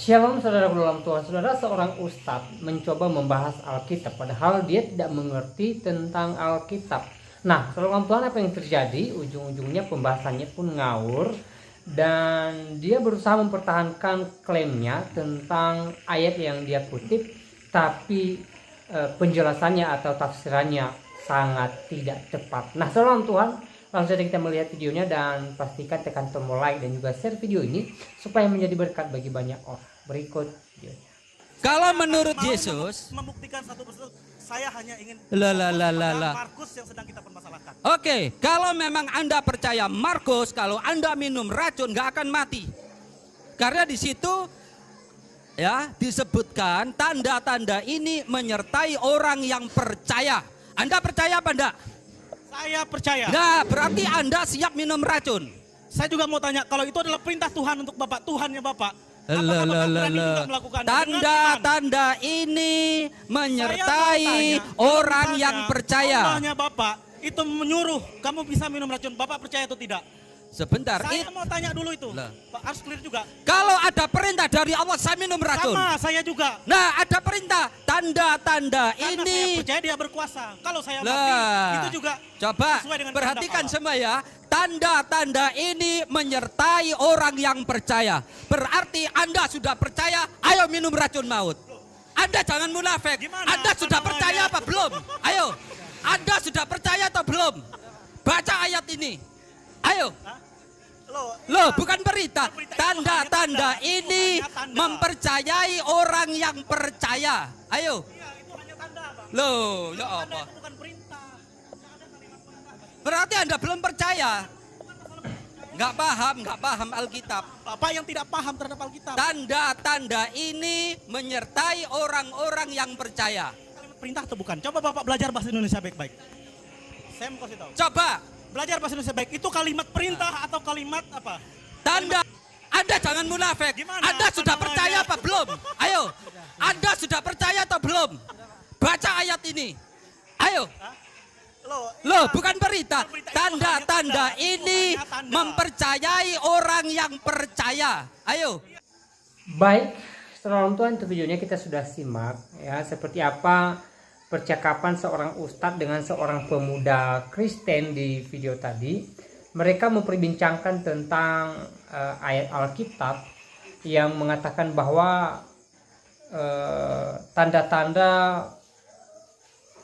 Shalom saudara dalam Tuhan. Saudara, seorang ustadz mencoba membahas Alkitab padahal dia tidak mengerti tentang Alkitab. Nah, saudara dalam Tuhan, apa yang terjadi? Ujung-ujungnya pembahasannya pun ngawur dan dia berusaha mempertahankan klaimnya tentang ayat yang dia kutip, tapi penjelasannya atau tafsirannya sangat tidak tepat. Nah, saudara dalam Tuhan, langsung saja kita melihat videonya dan pastikan tekan tombol like dan juga share video ini supaya menjadi berkat bagi banyak orang. Berikut videonya. Kalau menurut Yesus, membuktikan satu persatu, saya hanya ingin Markus yang sedang kita permasalahkan. Oke, kalau memang Anda percaya Markus, kalau Anda minum racun nggak akan mati. Karena di situ ya disebutkan tanda-tanda ini menyertai orang yang percaya. Anda percaya apa enggak? Saya percaya. Nah, berarti Anda siap minum racun. Saya juga mau tanya, kalau itu adalah perintah Tuhan untuk Bapak, Tuhannya Bapak, apakah Bapak berani juga melakukannya? Tanda-tanda ini menyertai orang yang percaya. Allahnya Bapak itu menyuruh kamu bisa minum racun, Bapak percaya atau tidak? Sebentar, Saya mau tanya dulu itu. Pak, harus clear juga. Kalau ada perintah dari Allah, saya minum racun. Sama, saya juga. Nah, ada perintah, tanda-tanda Karena ini. saya percaya dia berkuasa. Kalau saya mati, itu juga coba sesuai dengan perhatikan kehendak semua ya. Tanda-tanda ini menyertai orang yang percaya. Berarti Anda sudah percaya, ayo minum racun maut. Anda jangan munafik. Gimana? Anda sudah percaya apa belum? Ayo. Anda sudah percaya atau belum? Baca ayat ini. Ayo. Loh, bukan berita. Tanda-tanda ini mempercayai orang yang percaya. Ayo. Loh, ya apa? Berarti Anda belum percaya. Nggak paham Alkitab. Bapak yang tidak paham terhadap Alkitab. Tanda-tanda ini menyertai orang-orang yang percaya. Kalimat perintah atau bukan? Coba Bapak belajar bahasa Indonesia baik-baik. Saya mau kasih tahu. Coba. Belajar bahasa Indonesia baik. Itu kalimat perintah atau kalimat apa? Tanda. Anda jangan munafik. Gimana? Anda sudah percaya apa belum? Ayo. Anda sudah percaya atau belum? Baca ayat ini. Ayo. Loh, bukan berita. Tanda-tanda ini mempercayai orang yang percaya. Ayo. Baik, saudara Tuhan, untuk videonya kita sudah simak ya seperti apa percakapan seorang ustadz dengan seorang pemuda Kristen di video tadi. Mereka memperbincangkan tentang ayat Alkitab yang mengatakan bahwa tanda-tanda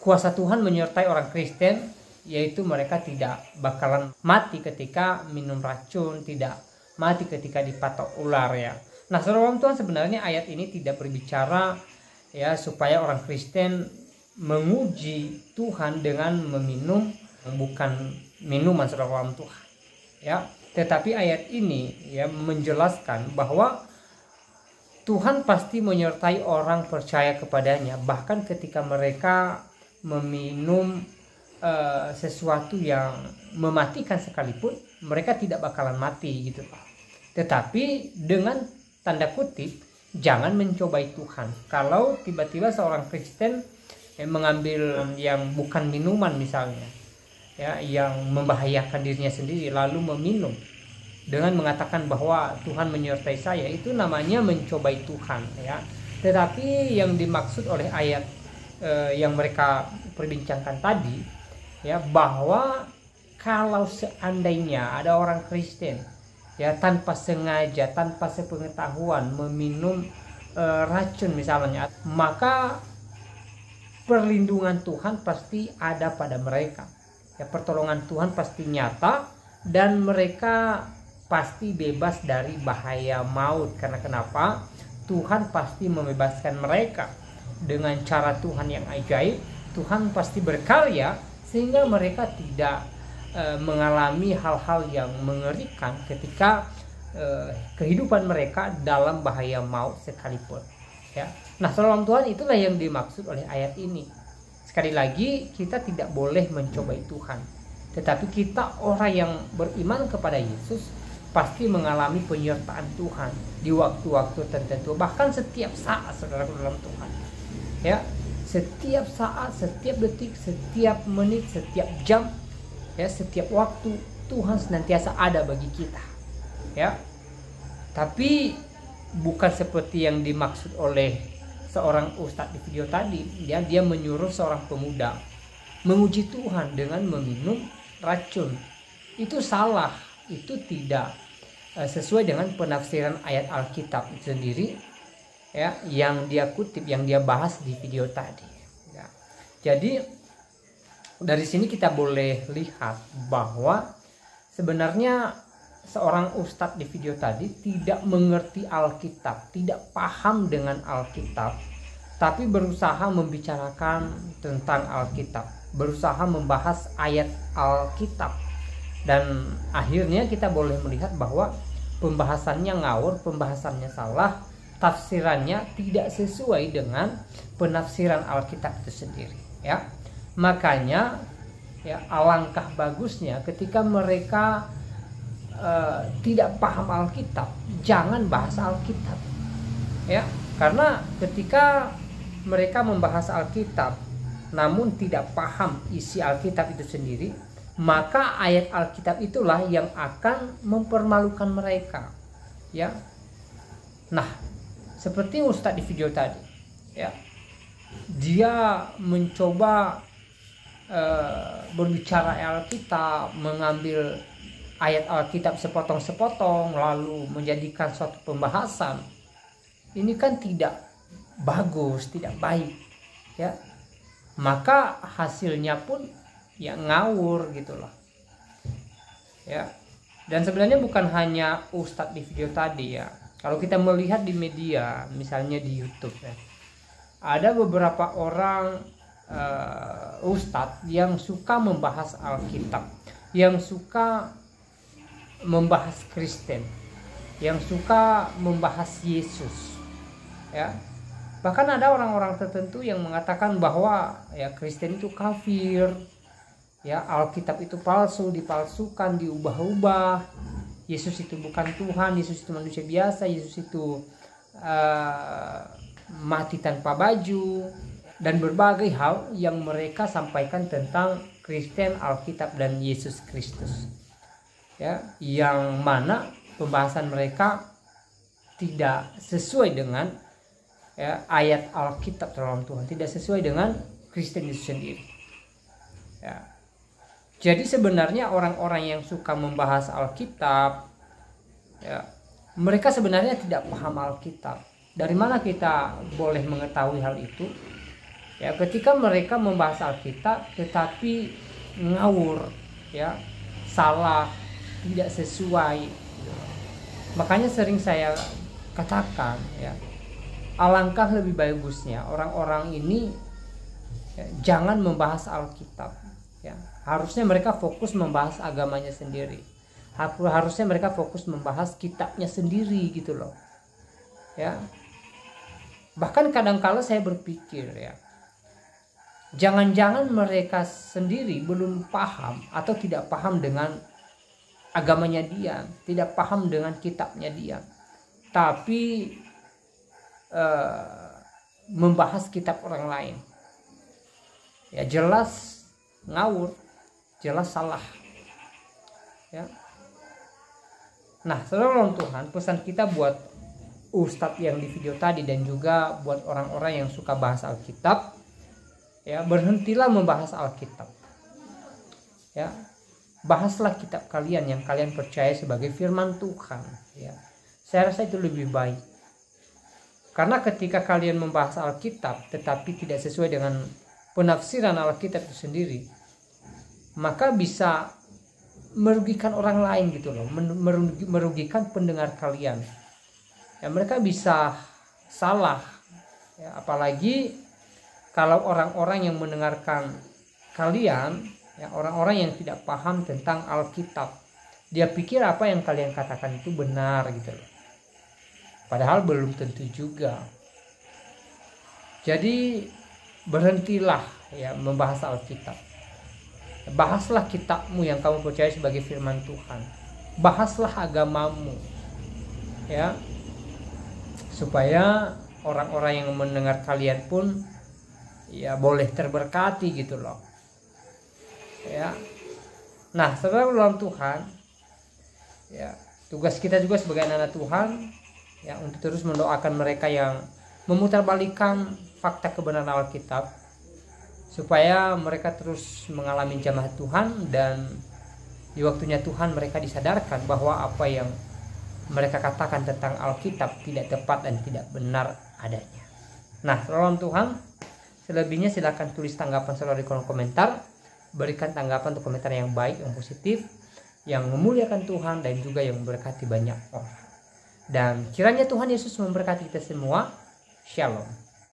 kuasa Tuhan menyertai orang Kristen, yaitu mereka tidak bakalan mati ketika minum racun, tidak mati ketika dipatok ular ya. Nah, saudara Tuhan, sebenarnya ayat ini tidak berbicara ya supaya orang Kristen menguji Tuhan dengan meminum bukan minuman saudara Tuhan ya, tetapi ayat ini ya menjelaskan bahwa Tuhan pasti menyertai orang percaya kepadanya bahkan ketika mereka meminum sesuatu yang mematikan sekalipun mereka tidak bakalan mati gitu Pak. Tetapi dengan tanda kutip jangan mencobai Tuhan. Kalau tiba-tiba seorang Kristen mengambil yang bukan minuman misalnya ya, yang membahayakan dirinya sendiri lalu meminum dengan mengatakan bahwa Tuhan menyertai saya, itu namanya mencobai Tuhan ya. Tetapi yang dimaksud oleh ayat yang mereka perbincangkan tadi ya, bahwa kalau seandainya ada orang Kristen ya tanpa sengaja, tanpa sepengetahuan meminum racun misalnya, maka perlindungan Tuhan pasti ada pada mereka ya, pertolongan Tuhan pasti nyata dan mereka pasti bebas dari bahaya maut. Karena kenapa? Tuhan pasti membebaskan mereka dengan cara Tuhan yang ajaib. Tuhan pasti berkarya sehingga mereka tidak mengalami hal-hal yang mengerikan ketika kehidupan mereka dalam bahaya maut sekalipun ya. Nah, saudara Tuhan, itulah yang dimaksud oleh ayat ini. Sekali lagi, kita tidak boleh mencobai Tuhan, tetapi kita orang yang beriman kepada Yesus pasti mengalami penyertaan Tuhan di waktu-waktu tertentu, bahkan setiap saat saudara dalam Tuhan ya. Setiap saat, setiap detik, setiap menit, setiap jam ya, setiap waktu Tuhan senantiasa ada bagi kita ya. Tapi bukan seperti yang dimaksud oleh seorang ustadz di video tadi. Dia menyuruh seorang pemuda menguji Tuhan dengan meminum racun. Itu salah, itu tidak sesuai dengan penafsiran ayat Alkitab itu sendiri, ya, yang dia kutip, yang dia bahas di video tadi, ya. Jadi dari sini kita boleh lihat bahwa sebenarnya seorang ustadz di video tadi tidak mengerti Alkitab, tidak paham dengan Alkitab, tapi berusaha membicarakan tentang Alkitab, berusaha membahas ayat Alkitab. Dan akhirnya kita boleh melihat bahwa pembahasannya ngawur, pembahasannya salah, tafsirannya tidak sesuai dengan penafsiran Alkitab itu sendiri, ya. Makanya, ya, alangkah bagusnya ketika mereka tidak paham Alkitab, jangan bahas Alkitab, ya. Karena ketika mereka membahas Alkitab namun tidak paham isi Alkitab itu sendiri, maka ayat Alkitab itulah yang akan mempermalukan mereka, ya. Nah, seperti Ustadz di video tadi, ya, dia mencoba berbicara Alkitab, mengambil ayat Alkitab sepotong-sepotong lalu menjadikan suatu pembahasan. Ini kan tidak bagus, tidak baik, ya. Maka hasilnya pun ya ngawur gitulah, ya. Dan sebenarnya bukan hanya ustadz di video tadi, ya. Kalau kita melihat di media, misalnya di YouTube, ya, ada beberapa orang ustadz yang suka membahas Alkitab, yang suka membahas Kristen, yang suka membahas Yesus, ya. Bahkan ada orang-orang tertentu yang mengatakan bahwa ya Kristen itu kafir, ya, Alkitab itu palsu, dipalsukan, diubah-ubah, Yesus itu bukan Tuhan, Yesus itu manusia biasa, Yesus itu mati tanpa baju, dan berbagai hal yang mereka sampaikan tentang Kristen, Alkitab, dan Yesus Kristus, ya, yang mana pembahasan mereka tidak sesuai dengan, ya, ayat Alkitab dalam Tuhan, tidak sesuai dengan Kristen itu sendiri, ya. Jadi sebenarnya orang-orang yang suka membahas Alkitab, ya, mereka sebenarnya tidak paham Alkitab. Dari mana kita boleh mengetahui hal itu? Ya, ketika mereka membahas Alkitab tetapi ngawur, ya, salah, tidak sesuai. Makanya sering saya katakan, ya, alangkah lebih bagusnya orang-orang ini, ya, jangan membahas Alkitab, ya. Harusnya mereka fokus membahas agamanya sendiri. Harusnya mereka fokus membahas kitabnya sendiri gitu loh, ya. Bahkan kadang-kala saya berpikir, ya, jangan-jangan mereka sendiri belum paham atau tidak paham dengan agamanya dia, tidak paham dengan kitabnya dia, tapi membahas kitab orang lain, ya, jelas ngawur, jelas salah, ya. Nah, saudara Tuhan, pesan kita buat ustadz yang di video tadi dan juga buat orang-orang yang suka bahas Alkitab, ya, berhentilah membahas Alkitab, ya. Bahaslah kitab kalian yang kalian percaya sebagai firman Tuhan, ya. Saya rasa itu lebih baik. Karena ketika kalian membahas Alkitab tetapi tidak sesuai dengan penafsiran Alkitab itu sendiri, maka bisa merugikan orang lain gitu loh, merugikan pendengar kalian. Ya, mereka bisa salah, ya, apalagi kalau orang-orang yang mendengarkan kalian, ya, orang-orang yang tidak paham tentang Alkitab, dia pikir apa yang kalian katakan itu benar gitu loh. Padahal belum tentu juga. Jadi berhentilah, ya, membahas Alkitab. Bahaslah kitabmu yang kamu percaya sebagai firman Tuhan. Bahaslah agamamu, ya, supaya orang-orang yang mendengar kalian pun, ya, boleh terberkati gitu loh, ya. Nah, saudara dalam Tuhan, ya, tugas kita juga sebagai anak Tuhan ya, untuk terus mendoakan mereka yang memutarbalikkan fakta kebenaran Alkitab, supaya mereka terus mengalami jamah Tuhan, dan di waktunya Tuhan mereka disadarkan bahwa apa yang mereka katakan tentang Alkitab tidak tepat dan tidak benar adanya. Nah, saudara Tuhan, selebihnya silakan tulis tanggapan saudara di kolom komentar. Berikan tanggapan untuk komentar yang baik, yang positif, yang memuliakan Tuhan, dan juga yang memberkati banyak orang. Dan kiranya Tuhan Yesus memberkati kita semua. Shalom.